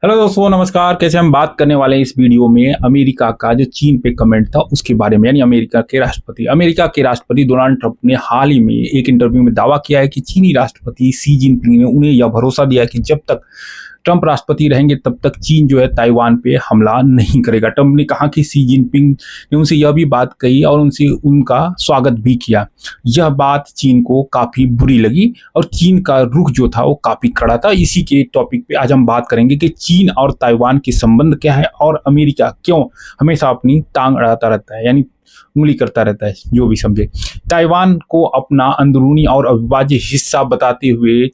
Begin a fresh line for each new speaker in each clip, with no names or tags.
Hello दोस्तों, नमस्कार। कैसे हम बात करने वाले हैं इस वीडियो में अमेरिका का जो चीन पे कमेंट था उसके बारे में। यानी अमेरिका के राष्ट्रपति डोनाल्ड ट्रंप ने हाल ही में एक इंटरव्यू में दावा किया है कि चीनी राष्ट्रपति शी जिनपिंग ने उन्हें यह भरोसा दिया कि जब तक ट्रंप राष्ट्रपति रहेंगे तब तक चीन जो है ताइवान पे हमला नहीं करेगा। ट्रंप ने कहा कि शी जिनपिंग ने उनसे यह भी बात कही और उनसे उनका स्वागत भी किया। यह बात चीन को काफी बुरी लगी और चीन का रुख जो था वो काफी कड़ा था। इसी के टॉपिक पे आज हम बात करेंगे कि चीन और ताइवान के संबंध क्या है और अमेरिका क्यों हमेशा अपनी टांग अड़ाता रहता है, यानी उंगली करता रहता है, जो भी समझे। ताइवान को अपना अंदरूनी और अविभाज्य हिस्सा बताते हुए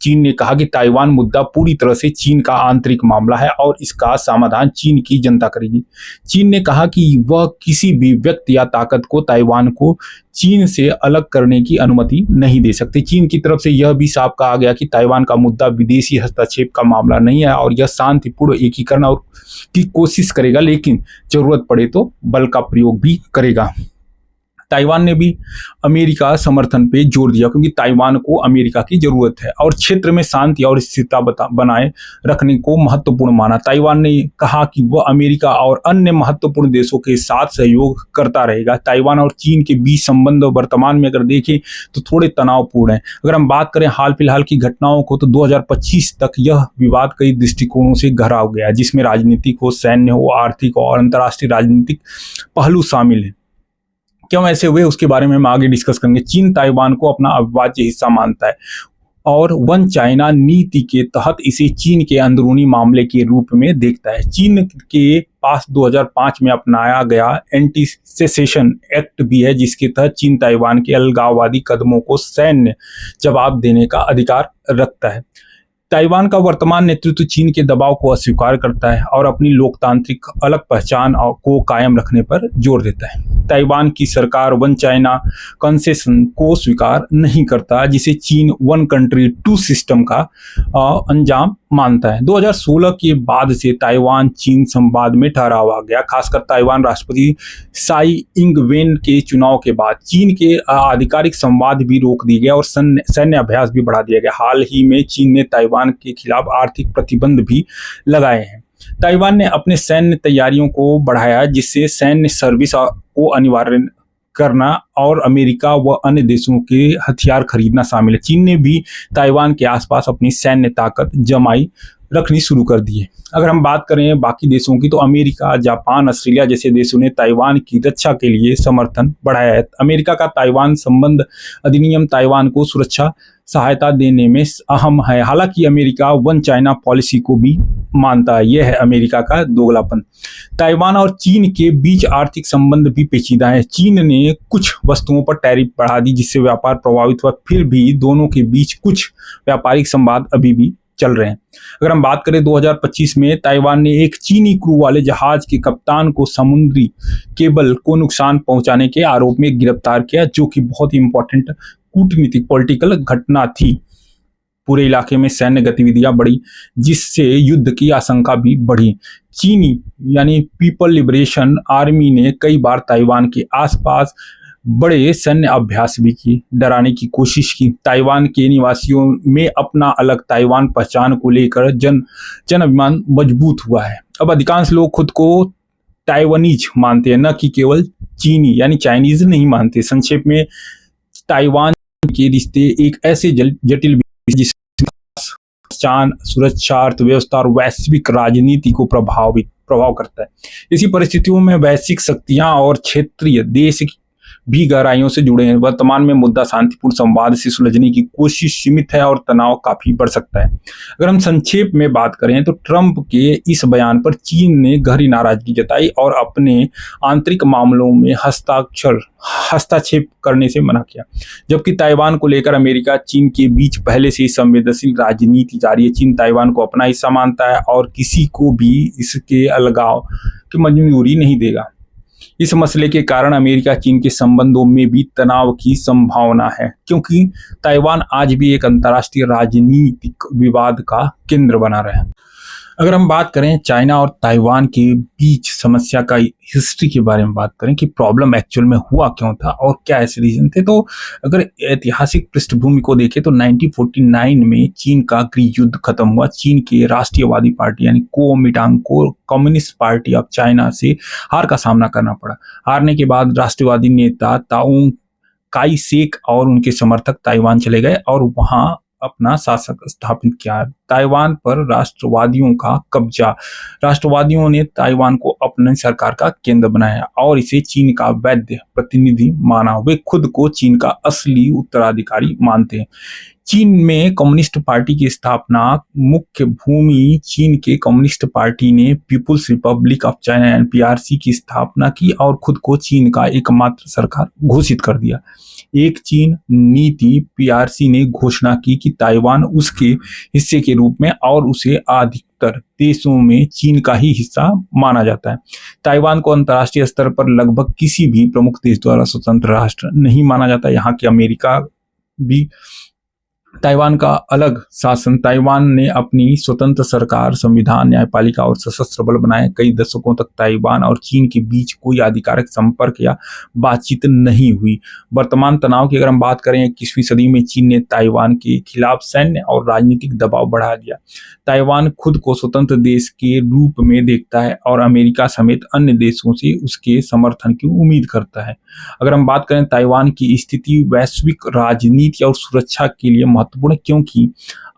चीन ने कहा कि ताइवान मुद्दा पूरी तरह से चीन का आंतरिक मामला है और इसका समाधान चीन की जनता करेगी। चीन ने कहा कि वह किसी भी व्यक्ति या ताकत को ताइवान को चीन से अलग करने की अनुमति नहीं दे सकती। चीन की तरफ से यह भी साफ कहा गया कि ताइवान का मुद्दा विदेशी हस्तक्षेप का मामला नहीं है और यह शांतिपूर्ण एकीकरण और की कोशिश करेगा, लेकिन जरूरत पड़े तो बल का प्रयोग भी करेगा। ताइवान ने भी अमेरिका समर्थन पे जोर दिया क्योंकि ताइवान को अमेरिका की जरूरत है और क्षेत्र में शांति और स्थिरता बनाए रखने को महत्वपूर्ण माना। ताइवान ने कहा कि वह अमेरिका और अन्य महत्वपूर्ण देशों के साथ सहयोग करता रहेगा। ताइवान और चीन के बीच संबंध वर्तमान में अगर देखें तो थोड़े तनावपूर्ण है। अगर हम बात करें हाल फिलहाल की घटनाओं को तो 2025 तक यह विवाद कई दृष्टिकोणों से गहरा हो गया, जिसमें राजनीतिक हो, सैन्य हो, आर्थिक हो और अंतर्राष्ट्रीय राजनीतिक पहलू शामिल है। क्यों ऐसे हुए उसके बारे में हम आगे डिस्कस करेंगे। चीन ताइवान को अपना अविभाज्य हिस्सा मानता है और वन चाइना नीति के तहत इसे चीन के अंदरूनी मामले के रूप में देखता है। चीन के पास 2005 में अपनाया गया एंटी सेसेशन एक्ट भी है, जिसके तहत चीन ताइवान के अलगाववादी कदमों को सैन्य जवाब देने का अधिकार रखता है। ताइवान का वर्तमान नेतृत्व चीन के दबाव को अस्वीकार करता है और अपनी लोकतांत्रिक अलग पहचान को कायम रखने पर जोर देता है। ताइवान की सरकार वन चाइना कंसेशन को स्वीकार नहीं करता, जिसे चीन वन कंट्री टू सिस्टम का अंजाम मानता है। 2016 के बाद से ताइवान चीन संवाद में ठहराव आ गया। खासकर ताइवान राष्ट्रपति साई इंग वेन के चुनाव के बाद चीन के आधिकारिक संवाद भी रोक दिए गया और सैन्य अभ्यास भी बढ़ा दिया गया। हाल ही में चीन ने ताइवान के खिलाफ आर्थिक प्रतिबंध भी लगाए हैं। ताइवान ने अपने सैन्य तैयारियों को बढ़ाया, जिससे सैन्य सर्विस को अनिवार्य करना और अमेरिका व अन्य देशों के हथियार खरीदना शामिल है। चीन ने भी ताइवान के आसपास अपनी सैन्य ताकत जमाई रखनी शुरू कर दी है। अगर हम बात करें बाकी देशों की तो अमेरिका, जापान, ऑस्ट्रेलिया जैसे देशों ने ताइवान की रक्षा के लिए समर्थन बढ़ाया है। अमेरिका का ताइवान संबंध अधिनियम ताइवान को सुरक्षा सहायता देने में अहम है। हालांकि अमेरिका वन चाइना पॉलिसी को भी मानता है। यह है अमेरिका का दोगलापन। ताइवान और चीन के बीच आर्थिक संबंध भी पेचीदा है। चीन ने कुछ वस्तुओं पर टैरिफ बढ़ा दी, जिससे व्यापार प्रभावित हुआ। फिर भी दोनों के बीच कुछ व्यापारिक संवाद अभी भी चल रहे हैं। अगर हम बात करें 2025 में ताइवान ने एक चीनी क्रू वाले जहाज के कप्तान को समुद्री केबल को नुकसान पहुंचाने के आरोप में गिरफ्तार किया, जो कि बहुत ही इंपॉर्टेंट कूटनीतिक पॉलिटिकल घटना थी। पूरे इलाके में सैन्य गतिविधियां बढ़ी, जिससे युद्ध की आशंका भी बढ़ी। चीनी यानी पीपल लिबरेशन आर्मी ने कई बार ताइवान के आसपास बड़े सैन्य अभ्यास भी किए, डराने की कोशिश की। ताइवान के निवासियों में अपना अलग ताइवान पहचान को लेकर जन अभिमान मजबूत हुआ है। अब अधिकांश लोग खुद को ताइवानीज मानते हैं, न कि केवल चीनी यानी चाइनीज नहीं मानते। संक्षेप में ताइवान के रिश्ते एक ऐसे जटिल जिसमें सुरक्षा, अर्थव्यवस्था और वैश्विक राजनीति को प्रभाव करता है। इसी परिस्थितियों में वैश्विक शक्तियां और क्षेत्रीय देश भी गहराइयों से जुड़े हैं। वर्तमान में मुद्दा शांतिपूर्ण संवाद से सुलझने की कोशिश सीमित है और तनाव काफी बढ़ सकता है। अगर हम संक्षेप में बात करें तो ट्रंप के इस बयान पर चीन ने गहरी नाराजगी जताई और अपने आंतरिक मामलों में हस्तक्षेप करने से मना किया, जबकि ताइवान को लेकर अमेरिका चीन के बीच पहले से ही संवेदनशील राजनीति जारी है। चीन ताइवान को अपना हिस्सा मानता है और किसी को भी इसके अलगाव की मंजूरी नहीं देगा। इस मसले के कारण अमेरिका चीन के संबंधों में भी तनाव की संभावना है, क्योंकि ताइवान आज भी एक अंतर्राष्ट्रीय राजनीतिक विवाद का केंद्र बना रहा है। अगर हम बात करें चाइना और ताइवान के बीच समस्या का हिस्ट्री के बारे में बात करें कि प्रॉब्लम एक्चुअल में हुआ क्यों था और क्या ऐसे रीजन थे, तो अगर ऐतिहासिक पृष्ठभूमि को देखें तो 1949 में चीन का गृह युद्ध खत्म हुआ। चीन के राष्ट्रीयवादी पार्टी यानी कुओमिंटांग को कम्युनिस्ट पार्टी ऑफ चाइना से हार का सामना करना पड़ा। हारने के बाद राष्ट्रवादी नेता ताओ काई शेक और उनके समर्थक ताइवान चले गए और वहां अपना शासक स्थापित किया। ताइवान पर राष्ट्रवादियों का कब्जा। राष्ट्रवादियों ने ताइवान को अपनी सरकार का केंद्र बनाया और इसे चीन का वैध प्रतिनिधि माना। वे खुद को चीन का असली उत्तराधिकारी मानते हैं। चीन में कम्युनिस्ट पार्टी की स्थापना मुख्य भूमि चीन के कम्युनिस्ट पार्टी ने People's Republic of China PRC की स्थापना की और खुद को चीन का एकमात्र सरकार घोषित कर दिया। एक चीन नीति पीआरसी ने घोषणा की कि ताइवान उसके हिस्से के रूप में और उसे अधिकतर देशों में चीन का ही हिस्सा माना जाता है। ताइवान को अंतर्राष्ट्रीय स्तर पर लगभग किसी भी प्रमुख देश द्वारा स्वतंत्र राष्ट्र नहीं माना जाता। यहाँ के अमेरिका भी ताइवान का अलग शासन। ताइवान ने अपनी स्वतंत्र सरकार, संविधान, न्यायपालिका और सशस्त्र बल बनाए। कई दशकों तक ताइवान और चीन के बीच कोई आधिकारिक संपर्क या बातचीत नहीं हुई। वर्तमान तनाव की अगर हम बात करें, 21वीं सदी में चीन ने ताइवान के खिलाफ सैन्य और राजनीतिक दबाव बढ़ा दिया। ताइवान खुद को स्वतंत्र देश के रूप में देखता है और अमेरिका समेत अन्य देशों से उसके समर्थन की उम्मीद करता है। अगर हम बात करें ताइवान की स्थिति वैश्विक राजनीति और सुरक्षा के लिए महत्वपूर्ण है, क्योंकि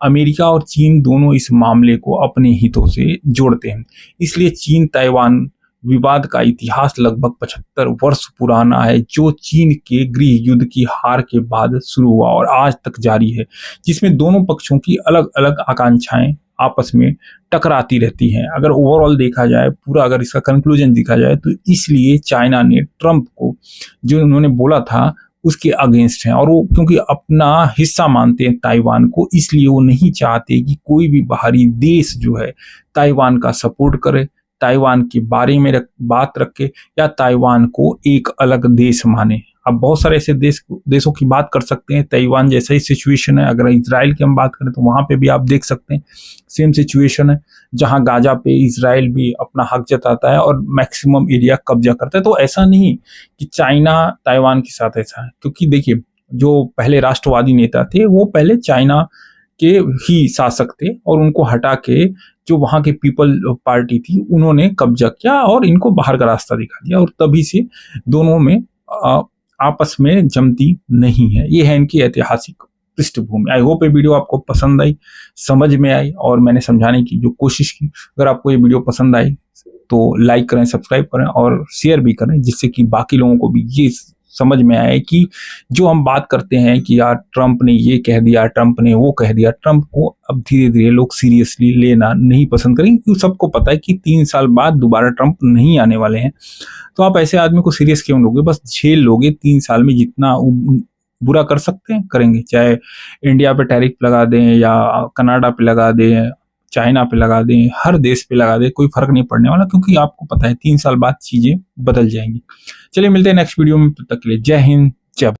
अमेरिका और चीन दोनों इस मामले को अपने हितों से जोड़ते हैं। इसलिए चीन ताइवान विवाद का इतिहास लगभग 75 वर्ष पुराना है, जो चीन के गृह युद्ध की हार के बाद शुरू हुआ और आज तक जारी है, जिसमें दोनों पक्षों की अलग अलग आकांक्षाएं आपस में टकराती रहती हैं। अगर ओवरऑल देखा जाए, पूरा अगर इसका कंक्लूजन देखा जाए, तो इसलिए चाइना ने ट्रंप को जो उन्होंने बोला था उसके अगेंस्ट हैं और वो क्योंकि अपना हिस्सा मानते हैं ताइवान को, इसलिए वो नहीं चाहते कि कोई भी बाहरी देश जो है ताइवान का सपोर्ट करे, ताइवान के बारे में बात रखे या ताइवान को एक अलग देश माने। अब बहुत सारे ऐसे देशों की बात कर सकते हैं। ताइवान जैसा ही सिचुएशन है। अगर इजराइल की हम बात करें तो वहां पे भी आप देख सकते हैं सेम सिचुएशन है, जहां गाजा पे इजराइल भी अपना हक जताता है और मैक्सिमम एरिया कब्जा करता है। तो ऐसा नहीं कि चाइना ताइवान के साथ ऐसा है, क्योंकि देखिए जो पहले राष्ट्रवादी नेता थे वो पहले चाइना के ही शासक थे और उनको हटा के जो वहां के पीपल पार्टी थी उन्होंने कब्जा किया और इनको बाहर का रास्ता दिखा दिया और तभी से दोनों में आपस में जमती नहीं है। ये है इनकी ऐतिहासिक पृष्ठभूमि। आई होप ये वीडियो आपको पसंद आई, समझ में आई और मैंने समझाने की जो कोशिश की। अगर आपको ये वीडियो पसंद आई तो लाइक करें, सब्सक्राइब करें और शेयर भी करें, जिससे कि बाकी लोगों को भी ये समझ में आए कि जो हम बात करते हैं कि यार ट्रंप ने ये कह दिया, ट्रंप ने वो कह दिया, ट्रंप को अब धीरे धीरे लोग सीरियसली लेना नहीं पसंद करेंगे, क्योंकि सबको पता है कि 3 साल बाद दोबारा ट्रंप नहीं आने वाले हैं। तो आप ऐसे आदमी को सीरियस क्यों लोगे? बस झेल लोगे। 3 साल में जितना बुरा कर सकते हैं करेंगे, चाहे इंडिया पे टैरिफ लगा दें या कनाडा पे लगा दें, चाइना पे लगा दें, हर देश पे लगा दें, कोई फर्क नहीं पड़ने वाला, क्योंकि आपको पता है 3 साल बाद चीजें बदल जाएंगी। चलिए मिलते हैं नेक्स्ट वीडियो में, तब तक के लिए जय हिंद, जय भारत।